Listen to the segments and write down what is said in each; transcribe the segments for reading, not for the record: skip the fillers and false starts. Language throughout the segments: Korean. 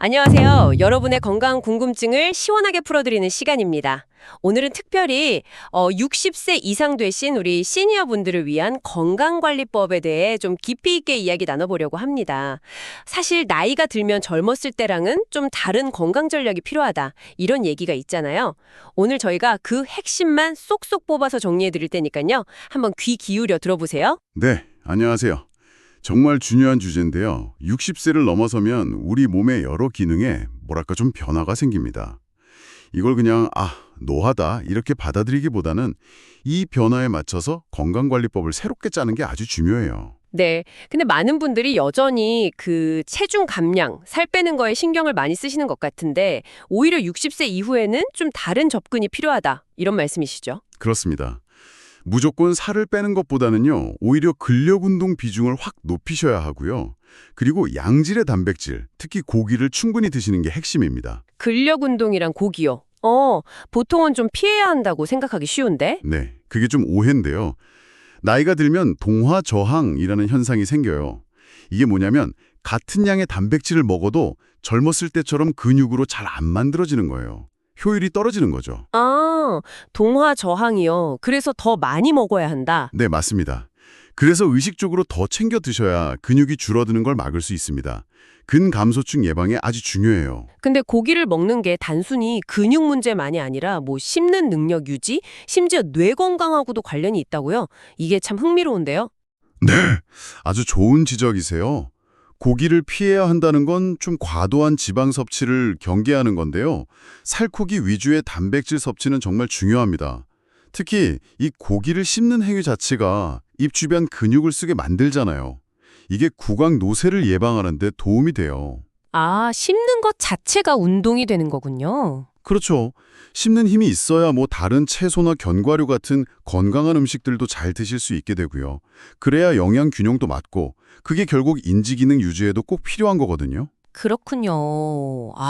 안녕하세요. 여러분의 건강 궁금증을 시원하게 풀어드리는 시간입니다. 오늘은 특별히 60세 이상 되신 우리 시니어 분들을 위한 건강관리법에 대해 좀 깊이 있게 이야기 나눠보려고 합니다. 사실 나이가 들면 젊었을 때랑은 좀 다른 건강 전략이 필요하다. 이런 얘기가 있잖아요. 오늘 저희가 그 핵심만 쏙쏙 뽑아서 정리해 드릴 테니까요. 한번 귀 기울여 들어보세요. 네, 안녕하세요. 정말 중요한 주제인데요. 60세를 넘어서면 우리 몸의 여러 기능에 뭐랄까 좀 변화가 생깁니다. 이걸 그냥 노하다 이렇게 받아들이기보다는 이 변화에 맞춰서 건강관리법을 새롭게 짜는 게 아주 중요해요. 네. 근데 많은 분들이 여전히 그 체중 감량, 살 빼는 거에 신경을 많이 쓰시는 것 같은데 오히려 60세 이후에는 좀 다른 접근이 필요하다. 이런 말씀이시죠? 그렇습니다. 무조건 살을 빼는 것보다는요, 오히려 근력 운동 비중을 확 높이셔야 하고요. 그리고 양질의 단백질, 특히 고기를 충분히 드시는 게 핵심입니다. 근력 운동이랑 고기요. 보통은 좀 피해야 한다고 생각하기 쉬운데? 네, 그게 좀 오해인데요. 나이가 들면 동화저항이라는 현상이 생겨요. 이게 뭐냐면 같은 양의 단백질을 먹어도 젊었을 때처럼 근육으로 잘 안 만들어지는 거예요. 효율이 떨어지는 거죠. 동화 저항이요. 그래서 더 많이 먹어야 한다. 네, 맞습니다. 그래서 의식적으로 더 챙겨 드셔야 근육이 줄어드는 걸 막을 수 있습니다. 근감소증 예방에 아주 중요해요. 근데 고기를 먹는 게 단순히 근육 문제만이 아니라 뭐 씹는 능력 유지, 심지어 뇌 건강하고도 관련이 있다고요? 이게 참 흥미로운데요? 네, 아주 좋은 지적이세요. 고기를 피해야 한다는 건 좀 과도한 지방 섭취를 경계하는 건데요. 살코기 위주의 단백질 섭취는 정말 중요합니다. 특히 이 고기를 씹는 행위 자체가 입 주변 근육을 쓰게 만들잖아요. 이게 구강 노쇠를 예방하는 데 도움이 돼요. 씹는 것 자체가 운동이 되는 거군요. 그렇죠. 씹는 힘이 있어야 뭐 다른 채소나 견과류 같은 건강한 음식들도 잘 드실 수 있게 되고요. 그래야 영양 균형도 맞고 그게 결국 인지 기능 유지에도 꼭 필요한 거거든요. 그렇군요.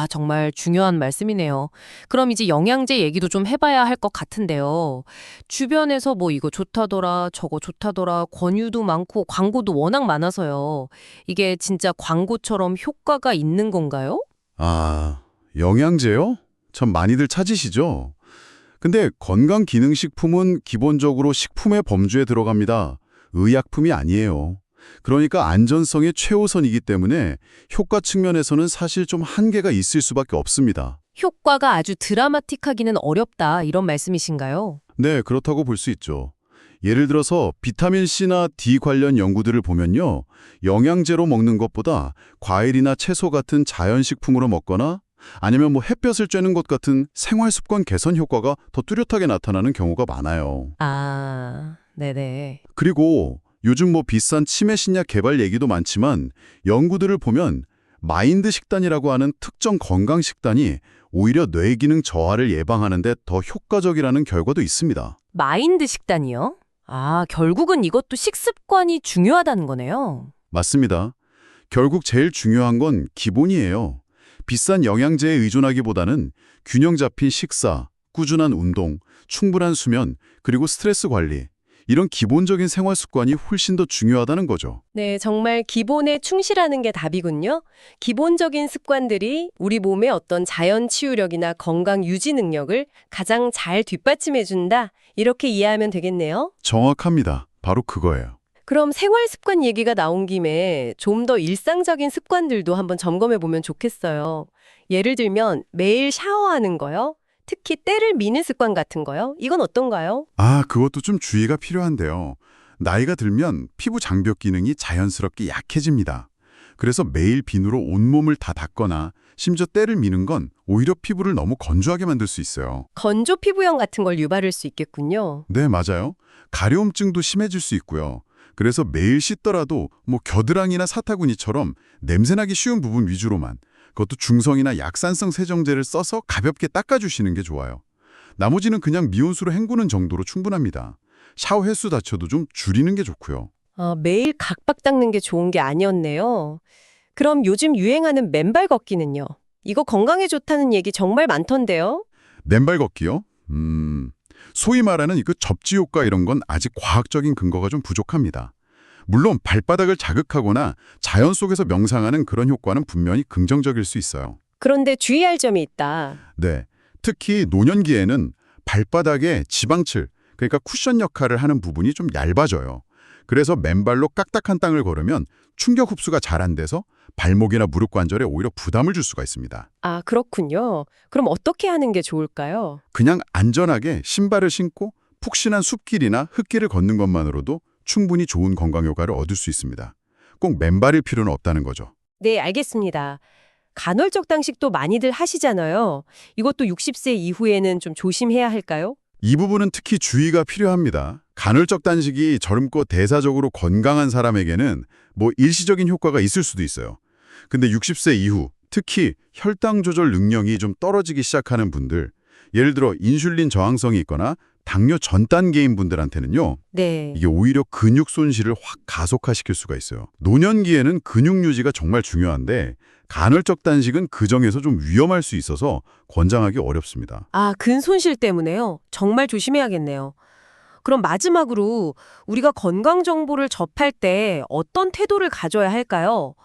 정말 중요한 말씀이네요. 그럼 이제 영양제 얘기도 좀 해봐야 할 것 같은데요. 주변에서 뭐 이거 좋다더라, 저거 좋다더라, 권유도 많고 광고도 워낙 많아서요. 이게 진짜 광고처럼 효과가 있는 건가요? 영양제요? 참 많이들 찾으시죠? 근데 건강기능식품은 기본적으로 식품의 범주에 들어갑니다. 의약품이 아니에요. 그러니까 안전성이 최우선이기 때문에 효과 측면에서는 사실 좀 한계가 있을 수밖에 없습니다. 효과가 아주 드라마틱하기는 어렵다, 이런 말씀이신가요? 네, 그렇다고 볼 수 있죠. 예를 들어서 비타민C나 D 관련 연구들을 보면요. 영양제로 먹는 것보다 과일이나 채소 같은 자연식품으로 먹거나 아니면 뭐 햇볕을 쬐는 것 같은 생활습관 개선 효과가 더 뚜렷하게 나타나는 경우가 많아요. 네네. 그리고 요즘 뭐 비싼 치매 신약 개발 얘기도 많지만 연구들을 보면 마인드 식단이라고 하는 특정 건강 식단이 오히려 뇌 기능 저하를 예방하는 데 더 효과적이라는 결과도 있습니다. 마인드 식단이요? 결국은 이것도 식습관이 중요하다는 거네요. 맞습니다. 결국 제일 중요한 건 기본이에요. 비싼 영양제에 의존하기보다는 균형 잡힌 식사, 꾸준한 운동, 충분한 수면, 그리고 스트레스 관리, 이런 기본적인 생활 습관이 훨씬 더 중요하다는 거죠. 네, 정말 기본에 충실하는 게 답이군요. 기본적인 습관들이 우리 몸의 어떤 자연 치유력이나 건강 유지 능력을 가장 잘 뒷받침해준다. 이렇게 이해하면 되겠네요. 정확합니다. 바로 그거예요. 그럼 생활 습관 얘기가 나온 김에 좀 더 일상적인 습관들도 한번 점검해 보면 좋겠어요. 예를 들면 매일 샤워하는 거요. 특히 때를 미는 습관 같은 거요. 이건 어떤가요? 그것도 좀 주의가 필요한데요. 나이가 들면 피부 장벽 기능이 자연스럽게 약해집니다. 그래서 매일 비누로 온몸을 다 닦거나 심지어 때를 미는 건 오히려 피부를 너무 건조하게 만들 수 있어요. 건조 피부염 같은 걸 유발할 수 있겠군요. 네, 맞아요. 가려움증도 심해질 수 있고요. 그래서 매일 씻더라도 뭐 겨드랑이나 사타구니처럼 냄새나기 쉬운 부분 위주로만, 그것도 중성이나 약산성 세정제를 써서 가볍게 닦아주시는 게 좋아요. 나머지는 그냥 미온수로 헹구는 정도로 충분합니다. 샤워 횟수 자체도 좀 줄이는 게 좋고요. 매일 각박 닦는 게 좋은 게 아니었네요. 그럼 요즘 유행하는 맨발 걷기는요? 이거 건강에 좋다는 얘기 정말 많던데요? 맨발 걷기요? 소위 말하는 그 접지 효과 이런 건 아직 과학적인 근거가 좀 부족합니다. 물론 발바닥을 자극하거나 자연 속에서 명상하는 그런 효과는 분명히 긍정적일 수 있어요. 그런데 주의할 점이 있다. 네, 특히 노년기에는 발바닥에 지방칠, 그러니까 쿠션 역할을 하는 부분이 좀 얇아져요. 그래서 맨발로 딱딱한 땅을 걸으면 충격 흡수가 잘 안 돼서 발목이나 무릎 관절에 오히려 부담을 줄 수가 있습니다. 아, 그렇군요. 그럼 어떻게 하는 게 좋을까요? 그냥 안전하게 신발을 신고 푹신한 숲길이나 흙길을 걷는 것만으로도 충분히 좋은 건강 효과를 얻을 수 있습니다. 꼭 맨발일 필요는 없다는 거죠. 네, 알겠습니다. 간헐적 단식도 많이들 하시잖아요. 이것도 60세 이후에는 좀 조심해야 할까요? 이 부분은 특히 주의가 필요합니다. 간헐적 단식이 젊고 대사적으로 건강한 사람에게는 일시적인 효과가 있을 수도 있어요. 근데 60세 이후, 특히 혈당 조절 능력이 좀 떨어지기 시작하는 분들, 예를 들어 인슐린 저항성이 있거나 당뇨 전 단계인 분들한테는요. 네. 이게 오히려 근육 손실을 확 가속화시킬 수가 있어요. 노년기에는 근육 유지가 정말 중요한데 간헐적 단식은 그 점에서 좀 위험할 수 있어서 권장하기 어렵습니다. 아, 근 손실 때문에요? 정말 조심해야겠네요. 그럼 마지막으로 우리가 건강 정보를 접할 때 어떤 태도를 가져야 할까요?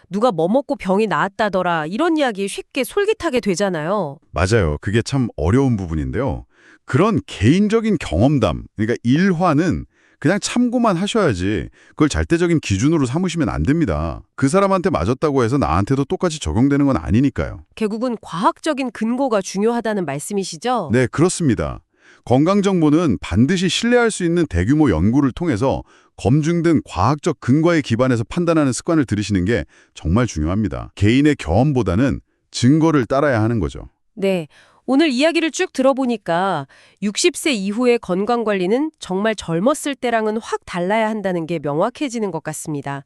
누가 뭐 먹고 병이 나았다더라 이런 이야기 쉽게 솔깃하게 되잖아요. 맞아요. 그게 참 어려운 부분인데요. 그런 개인적인 경험담, 그러니까 일화는 그냥 참고만 하셔야지 그걸 절대적인 기준으로 삼으시면 안 됩니다. 그 사람한테 맞았다고 해서 나한테도 똑같이 적용되는 건 아니니까요. 결국은 과학적인 근거가 중요하다는 말씀이시죠? 네, 그렇습니다. 건강정보는 반드시 신뢰할 수 있는 대규모 연구를 통해서 검증된 과학적 근거에 기반해서 판단하는 습관을 들이시는 게 정말 중요합니다. 개인의 경험보다는 증거를 따라야 하는 거죠. 네. 오늘 이야기를 쭉 들어보니까 60세 이후의 건강관리는 정말 젊었을 때랑은 확 달라야 한다는 게 명확해지는 것 같습니다.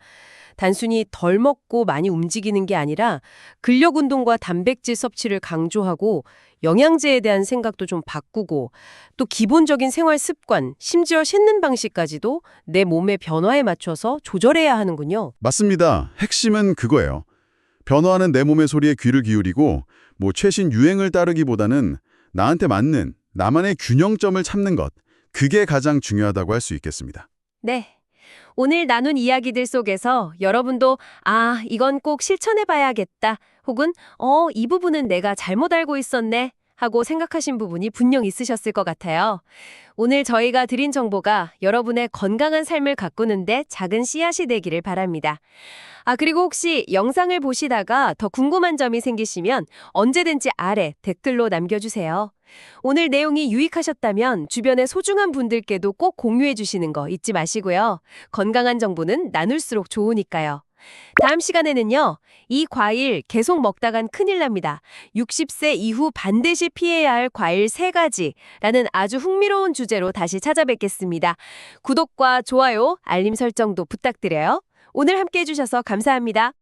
단순히 덜 먹고 많이 움직이는 게 아니라 근력 운동과 단백질 섭취를 강조하고 영양제에 대한 생각도 좀 바꾸고 또 기본적인 생활 습관, 심지어 씻는 방식까지도 내 몸의 변화에 맞춰서 조절해야 하는군요. 맞습니다. 핵심은 그거예요. 변화하는 내 몸의 소리에 귀를 기울이고 최신 유행을 따르기보다는 나한테 맞는 나만의 균형점을 찾는 것, 그게 가장 중요하다고 할 수 있겠습니다. 네. 오늘 나눈 이야기들 속에서 여러분도 이건 꼭 실천해봐야겠다 혹은 이 부분은 내가 잘못 알고 있었네 하고 생각하신 부분이 분명 있으셨을 것 같아요. 오늘 저희가 드린 정보가 여러분의 건강한 삶을 가꾸는데 작은 씨앗이 되기를 바랍니다. 그리고 혹시 영상을 보시다가 더 궁금한 점이 생기시면 언제든지 아래 댓글로 남겨주세요. 오늘 내용이 유익하셨다면 주변의 소중한 분들께도 꼭 공유해 주시는 거 잊지 마시고요. 건강한 정보는 나눌수록 좋으니까요. 다음 시간에는요. 이 과일 계속 먹다간 큰일 납니다. 60세 이후 반드시 피해야 할 과일 3가지라는 아주 흥미로운 주제로 다시 찾아뵙겠습니다. 구독과 좋아요, 알림 설정도 부탁드려요. 오늘 함께 해주셔서 감사합니다.